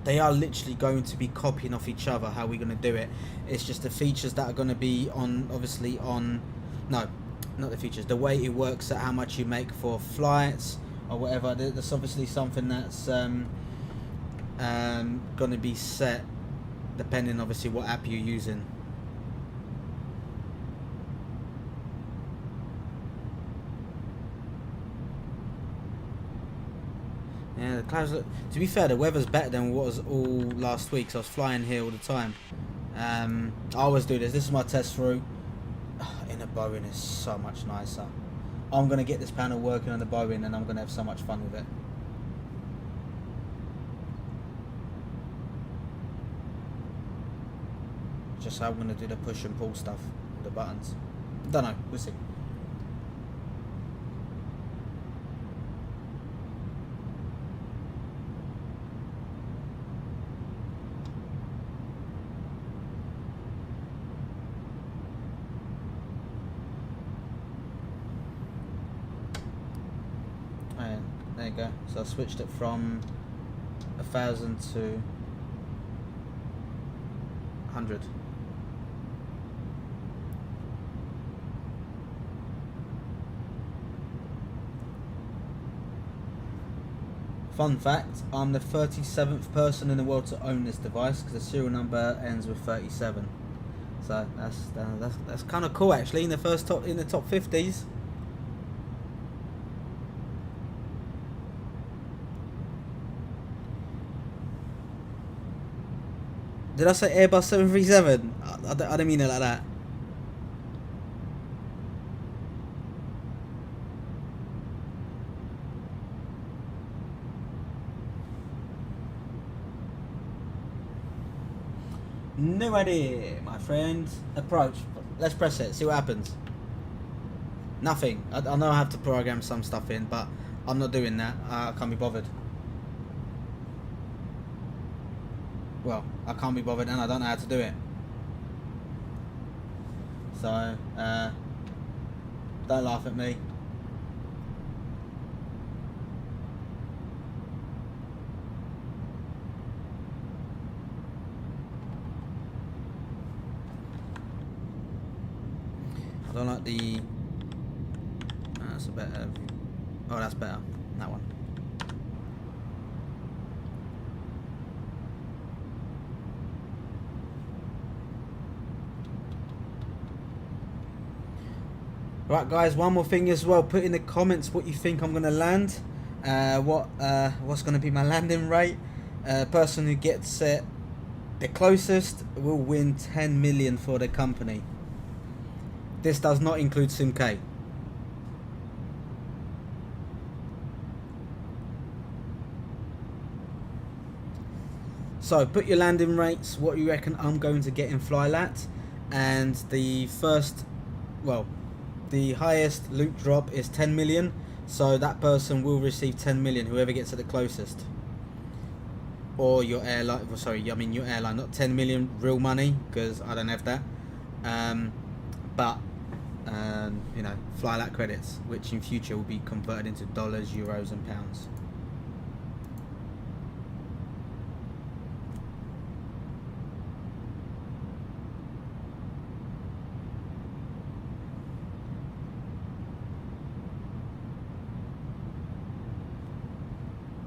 they are literally going to be copying off each other. How we're going to do it, it's just the features that are going to be on, obviously on, no, not the features, the way it works at how much you make for flights or whatever. There's obviously something that's going to be set depending obviously what app you're using. Yeah, the clouds look, to be fair, the weather's better than what was all last week, so I was flying here all the time. I always do this. This is my test route. In a Boeing is so much nicer. I'm going to get this panel working on the Boeing and I'm going to have so much fun with it. Just how I'm going to do the push and pull stuff with the buttons. Don't know, we'll see. There you go. So I switched it from 1,000 to 100. Fun fact, I'm the 37th person in the world to own this device because the serial number ends with 37. So that's kind of cool actually, in the top 50s. Did I say Airbus 737? I don't mean it like that. No idea, my friend. Approach. Let's press it. See what happens. Nothing. I know I have to program some stuff in, but I'm not doing that. I can't be bothered. Well, I can't be bothered and I don't know how to do it. So, don't laugh at me. I don't like the... that's a better... Oh, that's better. That one. Right guys, one more thing as well, put in the comments what you think I'm going to land, what's going to be my landing rate. Person who gets it the closest will win 10 million for the company. This does not include SimK. So put your landing rates, what you reckon I'm going to get in flyLAT, and the first, well, the highest loot drop is 10 million, so that person will receive 10 million, whoever gets it the closest. Or your airline, sorry, I mean your airline, not 10 million real money, because I don't have that. But, you know, flyLAT credits, which in future will be converted into dollars, euros and pounds.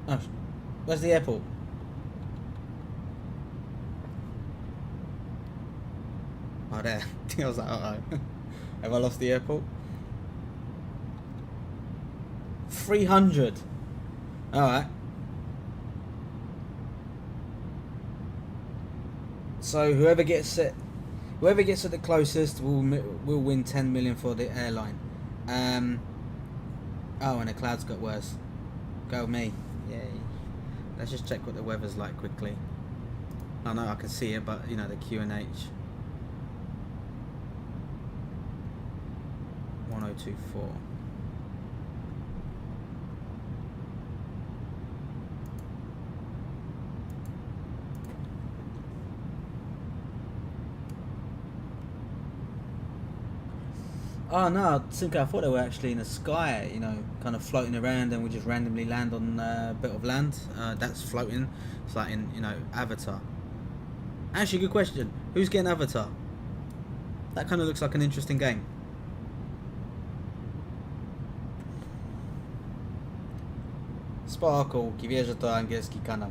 Oh, where's the airport? Oh, there. I was like, uh-oh. Have I lost the airport? 300. Alright. So whoever gets it the closest will win 10 million for the airline. Oh, and the clouds got worse. Go me. Yay. Let's just check what the weather's like quickly. I know I can see it, but you know, the QNH 1024. Oh no, SimK, I thought they were actually in the sky, you know, kind of floating around, and we just randomly land on a bit of land. That's floating. It's like in, you know, Avatar. Actually, good question. Who's getting Avatar? That kind of looks like an interesting game. Sparkle, ki wie, że to angielski kanał.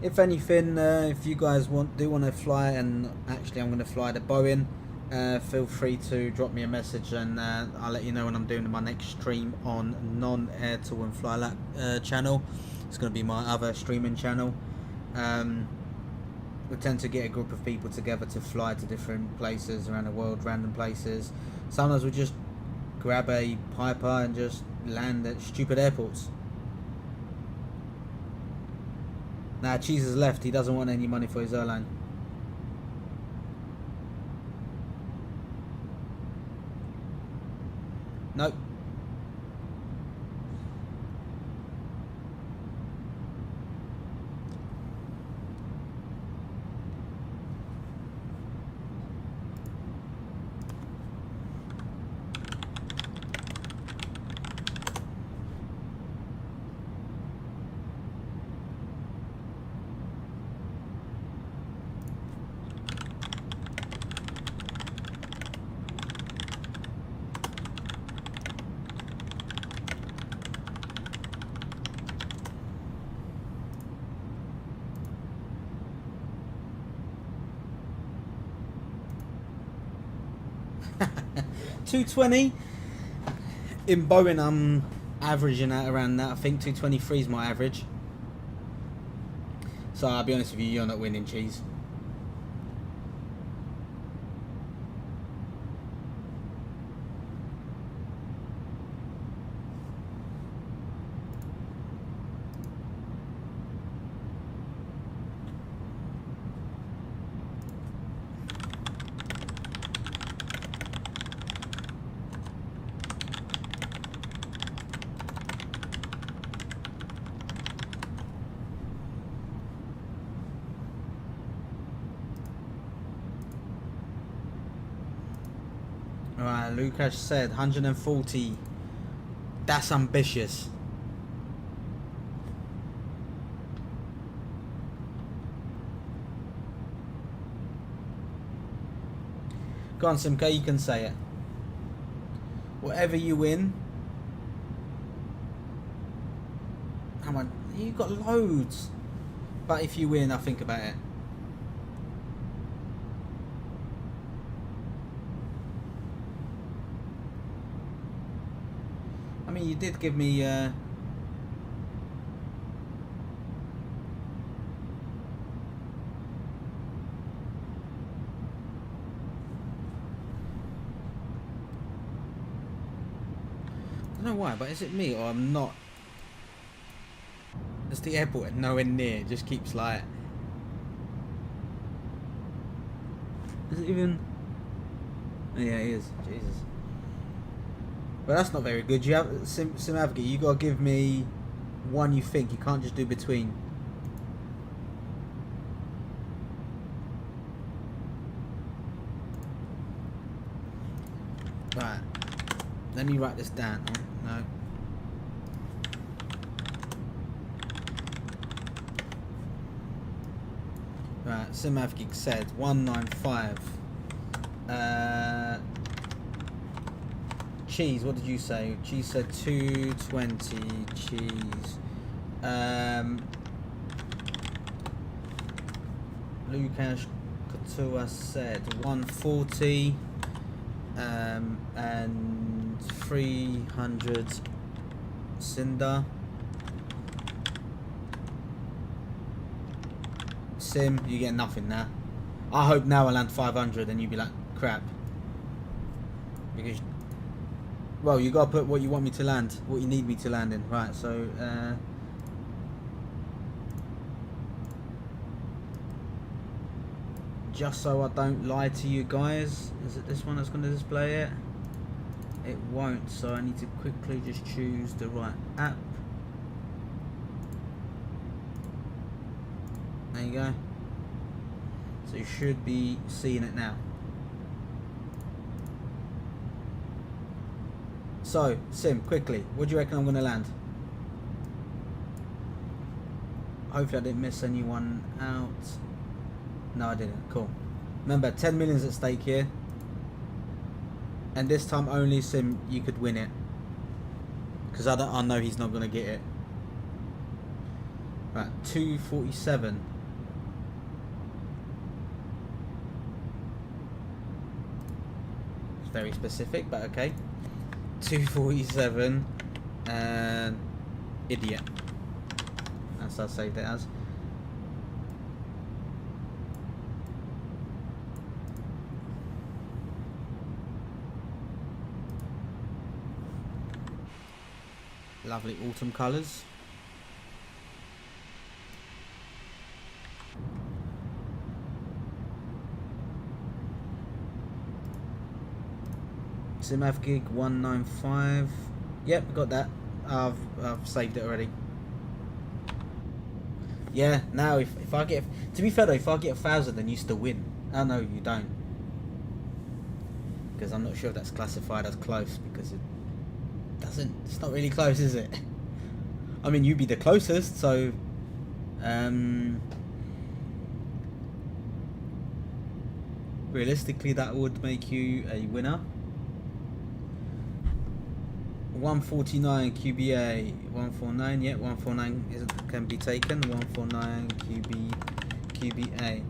If anything, if you guys do want to fly, and actually I'm going to fly the Boeing, feel free to drop me a message, and I'll let you know when I'm doing my next stream on non-Airtel and flyLAT channel. It's going to be my other streaming channel. We tend to get a group of people together to fly to different places around the world, random places. Sometimes we just grab a Piper and just land at stupid airports. Nah, Cheese has left. He doesn't want any money for his airline. Nope. $220 in Boeing. I'm averaging at around that. I think 223 is my average. So I'll be honest with you, you're not winning, Cheese. Alright, Lukash said 140. That's ambitious. Go on, SimK, you can say it. Whatever you win. Come on, you got loads. But if you win, I'll think about it. I mean, you did give me I don't know why, but is it me or I'm not? It's the airport nowhere near. It just keeps like. Is it even? Oh, yeah, it is. Jesus. But that's not very good. You have Sim Advocate. You gotta give me one you think. You can't just do between. Right. Let me write this down. Oh, no. Right. Sim Advocate said 195. Cheese, what did you say? Cheese said 220. Cheese. Lukash Couture said 140. And 300 Cinder. Sim, you get nothing now. I hope now I land 500 and you be like, crap. Because, well, you gotta put what you want me to land, what you need me to land in. Right, so, just so I don't lie to you guys, is it this one that's gonna display it? It won't, so I need to quickly just choose the right app. There you go. So you should be seeing it now. So, Sim, quickly, what do you reckon I'm going to land? Hopefully I didn't miss anyone out. No, I didn't. Cool. Remember, 10 million's at stake here. And this time only, Sim, you could win it. Because I know he's not going to get it. Right, 247. It's very specific, but okay. 247 and idiot. That's what I saved it as. Lovely autumn colours. SimAv gig 195. Yep, got that. I've saved it already. Yeah, now if I get, to be fair though, if I get 1,000 then you still win. Oh no, you don't. Because I'm not sure if that's classified as close, because it's not really close, is it? I mean, you'd be the closest, so realistically that would make you a winner. 149 QBA, 149, yeah, 149 can be taken, 149 QBA.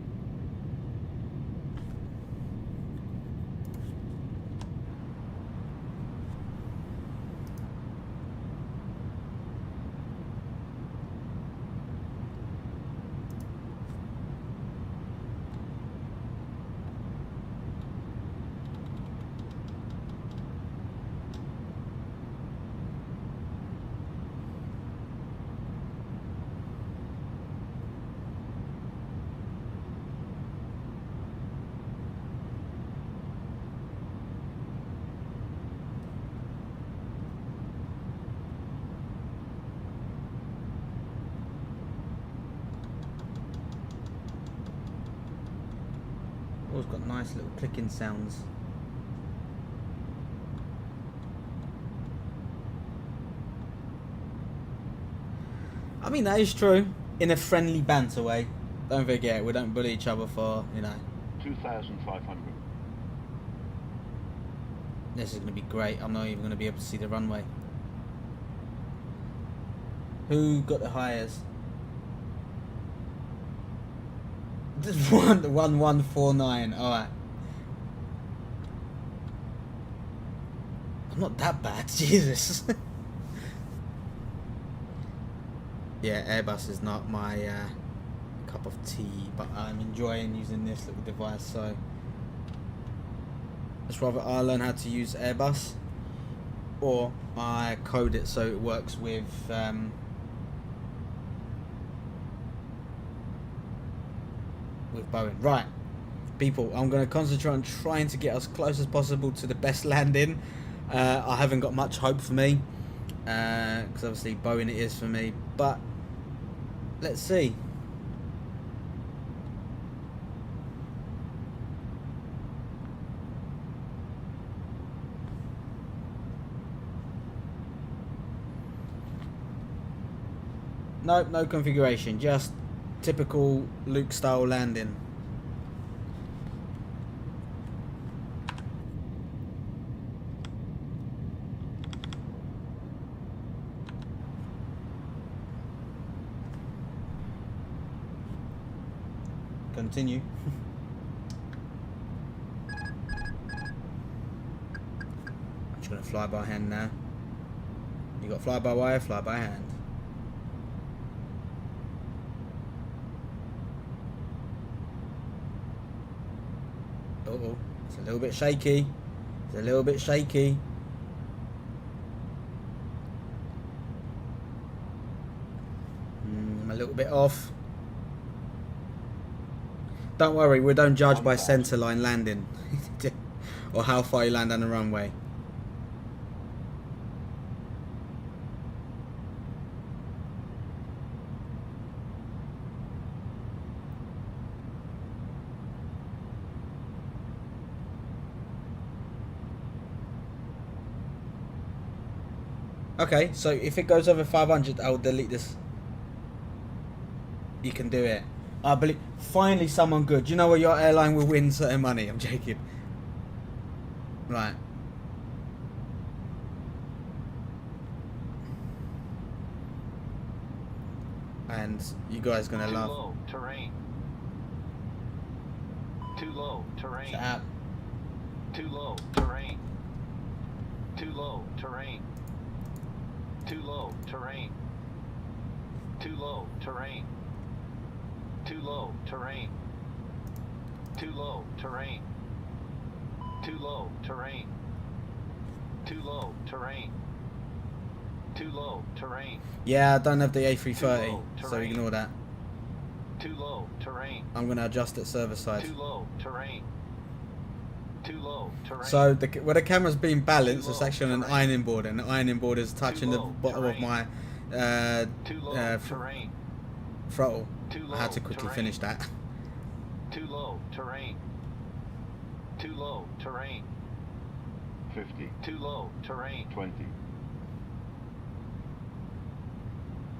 Oh, it's got nice little clicking sounds. I mean, that is true in a friendly banter way. Don't forget, we don't bully each other for, you know. 2,500. This is going to be great. I'm not even going to be able to see the runway. Who got the highest? 1149. Alright. I'm not that bad, Jesus. Yeah, Airbus is not my cup of tea, but I'm enjoying using this little device, so it's rather I learn how to use Airbus, or I code it so it works with Boeing. Right, people, I'm going to concentrate on trying to get as close as possible to the best landing. I haven't got much hope for me, because obviously Boeing it is for me, but let's see. Nope, no configuration, just typical Luke style landing. Continue. I'm just going to fly by hand now. You got fly by wire, fly by hand. Uh-oh, it's a little bit shaky. It's a little bit shaky. I'm a little bit off. Don't worry, we don't judge by centerline landing or how far you land on the runway. Okay, so if it goes over 500, I'll delete this. You can do it. I believe finally someone good. You know what? Your airline will win certain money. I'm joking. Right. and you guys are gonna laugh. Low terrain. Too low terrain. Shut up. Too low terrain. Too low terrain. Too low terrain. Too low terrain. Too low terrain. Too low terrain. Too low terrain. Too low terrain. Too low terrain. Yeah, I don't have the A330, so ignore that. Too low terrain. I'm going to adjust it server side. Too low terrain. Too low terrain. So where the camera's being balanced, it's actually on an ironing board, and the ironing board is touching the bottom of my throttle. I had to quickly finish that. Too low terrain. Too low terrain. 50. Too low terrain. 20.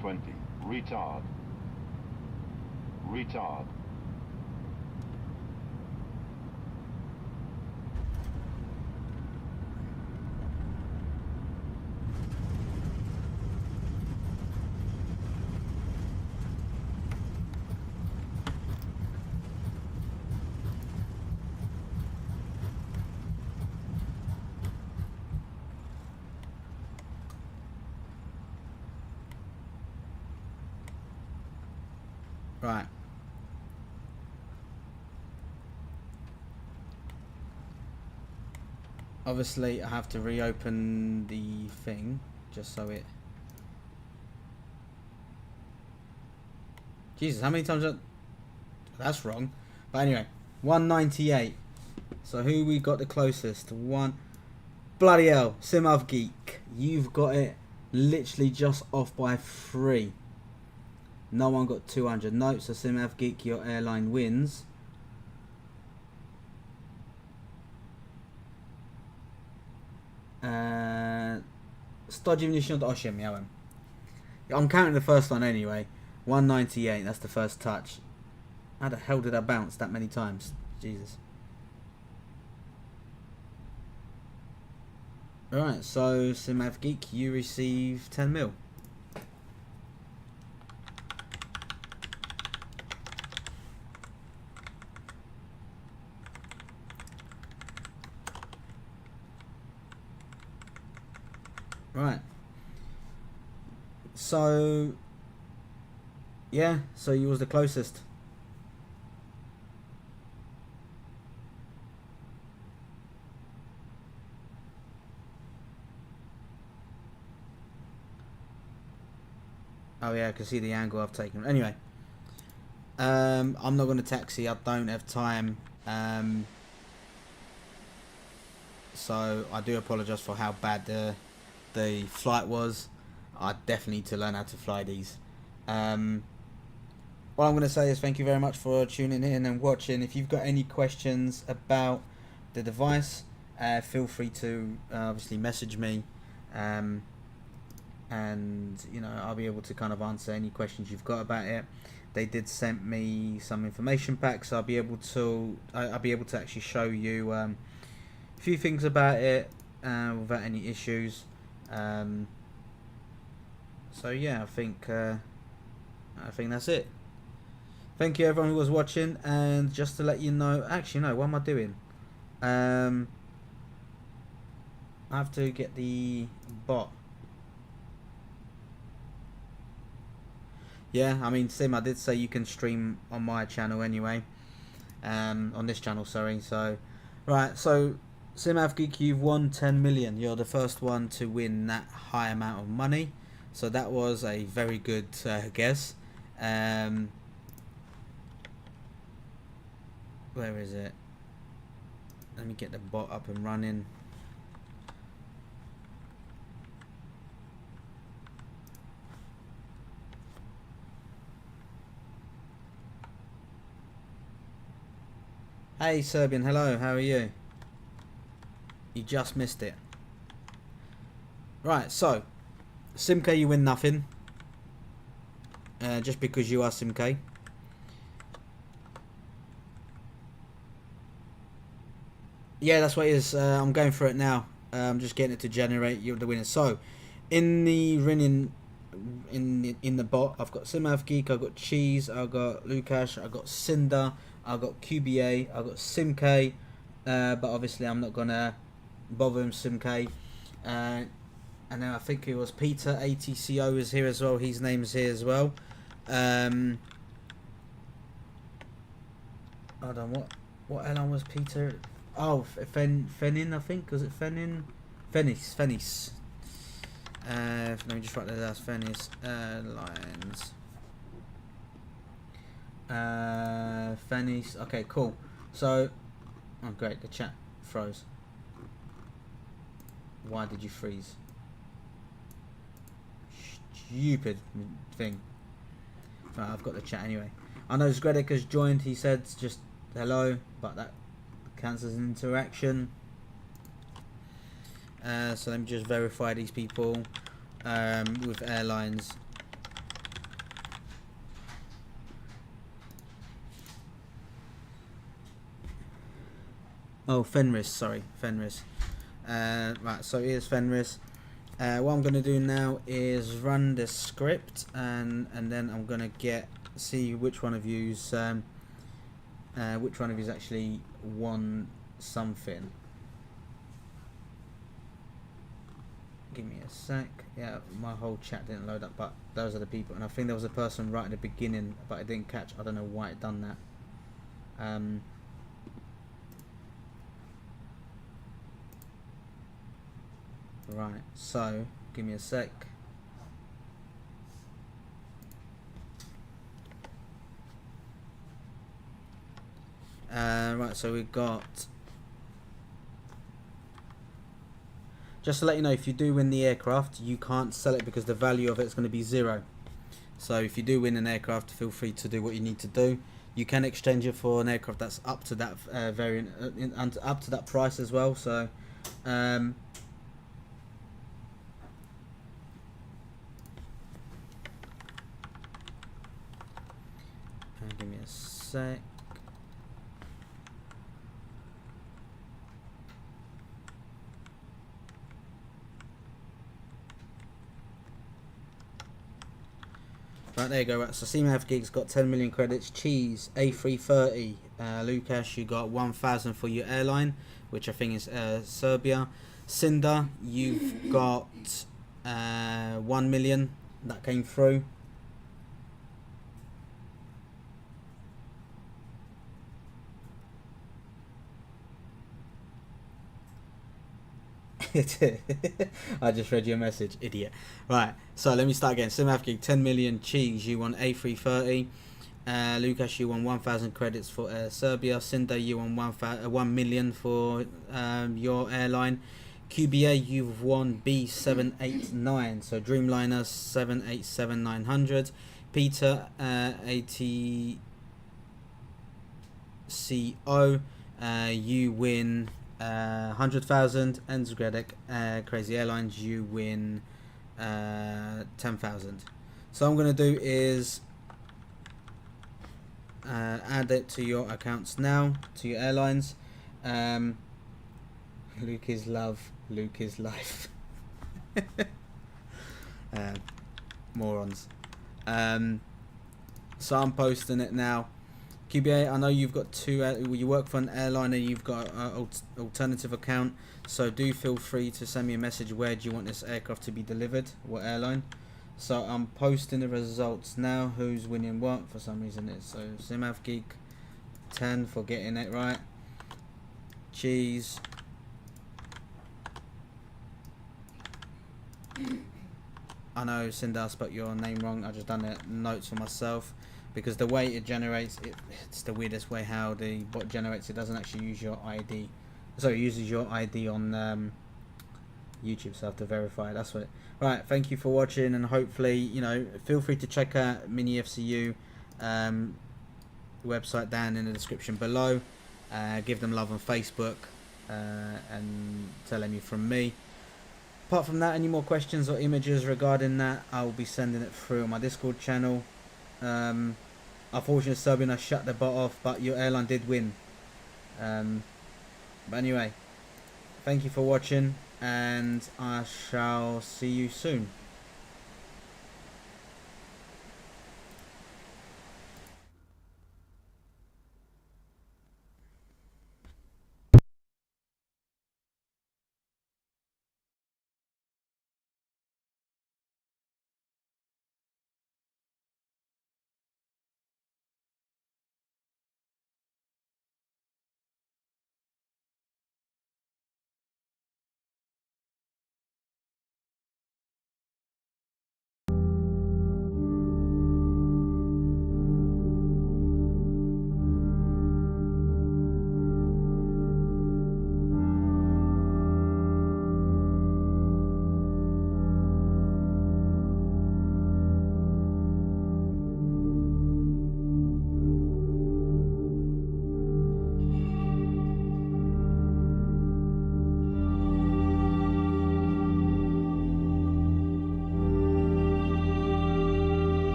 20. Retard. Retard. Right. Obviously, I have to reopen the thing just so it. Jesus, how many times? That's wrong. But anyway, 198. So who we got the closest? One. Bloody hell, SimK Geek. You've got it literally just off by 3. No one got 200. No, so SimK Geek, your airline wins. Stodgy munition do 8 miałem. I'm counting the first one anyway. 198, that's the first touch. How the hell did I bounce that many times? Jesus. Alright, so SimK Geek, you receive 10 mil. Right. So yeah, so you was the closest. Oh yeah, I can see the angle I've taken. Anyway, I'm not going to taxi. I don't have time. So I do apologise for how bad the flight was. I definitely need to learn how to fly these. What I'm going to say is thank you very much for tuning in and watching. If you've got any questions about the device, feel free to obviously message me, and you know, I'll be able to kind of answer any questions you've got about it. They did send me some information pack, so I'll be able to actually show you a few things about it without any issues. So yeah, I think that's it. Thank you everyone who was watching, and just to let you know, actually no, what am I doing? I have to get the bot. Yeah, I mean, Sim, I did say you can stream on my channel anyway, on this channel, sorry. So right, so SimK Geek, you've won 10 million. You're the first one to win that high amount of money. So that was a very good guess. Where is it? Let me get the bot up and running. Hey Serbian, hello, how are you? You just missed it. Right, so SimK, you win nothing, just because you are SimK. Yeah, that's what it is. I'm going for it now. I'm just getting it to generate you the winner. So in the winning in the bot. I've got SimK, I've got Cheese, I've got Lukash, I've got Cinder, I've got QBA, I've got SimK, but obviously I'm not gonna bother him SimK. And then I think it was Peter ATCO is here as well. His name's here as well. Hold on, what airline was Peter? Oh, Fenin, I think. Was it Fenin? Fennis. Let me just write that as Fennis Airlines. Fennis. Okay, cool. So, oh great, the chat froze. Why did you freeze? Stupid thing. Right, I've got the chat anyway. I know Zgredek has joined. He said just hello, but that counts as an interaction. So let me just verify these people with airlines. Oh, Fenris, sorry, Fenris. Right, so here's Fenris. What I'm going to do now is run the script, and then I'm going to see which one of you's actually won something. Give me a sec. Yeah, my whole chat didn't load up, but those are the people, and I think there was a person right at the beginning, but it didn't catch. I don't know why it done that. Right, so give me a sec. Right, so we've got, just to let you know, if you do win the aircraft, you can't sell it because the value of it is going to be 0. So if you do win an aircraft, feel free to do what you need to do. You can exchange it for an aircraft that's up to that variant, up to that price as well. So give me a sec. Right, there you go. Right, so CMAV Gigs got 10 million credits. Cheese, A330. Lukash, you got 1,000 for your airline, which I think is Serbia. Cinder, you've got 1 million. That came through. I just read your message, idiot. Right, so let me start again. SimAfgig, 10 million. Cheese, you won A330. Lukash, you won 1,000 credits for Serbia. Cinder, you won 1 million for your airline. QBA, you've won B789, so Dreamliner 787-900. Peter, ATCO, you win 100,000, and Zgredek, Crazy Airlines, you win 10,000. So I'm going to do is add it to your accounts now, to your airlines. Luke is love, Luke is life. Morons. So I'm posting it now. QBA, I know you've got two, you work for an airline and you've got an alternative account, so do feel free to send me a message. Where do you want this aircraft to be delivered? What airline? So I'm posting the results now. Who's winning what? For some reason it's so SimAv Geek 10 for getting it right. Cheese. I know Cinder, I spelled your name wrong. I just done it notes for myself. Because the way it generates, it's the weirdest way how the bot generates. It doesn't actually use your ID. So it uses your ID on YouTube, so I have to verify it. That's what. Right, thank you for watching, and hopefully, you know, feel free to check out Mini FCU website down in the description below. Give them love on Facebook, and tell them you're from me. Apart from that, any more questions or images regarding that, I will be sending it through on my Discord channel. Unfortunately, Serbian shut the bot off, but your airline did win. But anyway, thank you for watching, and I shall see you soon.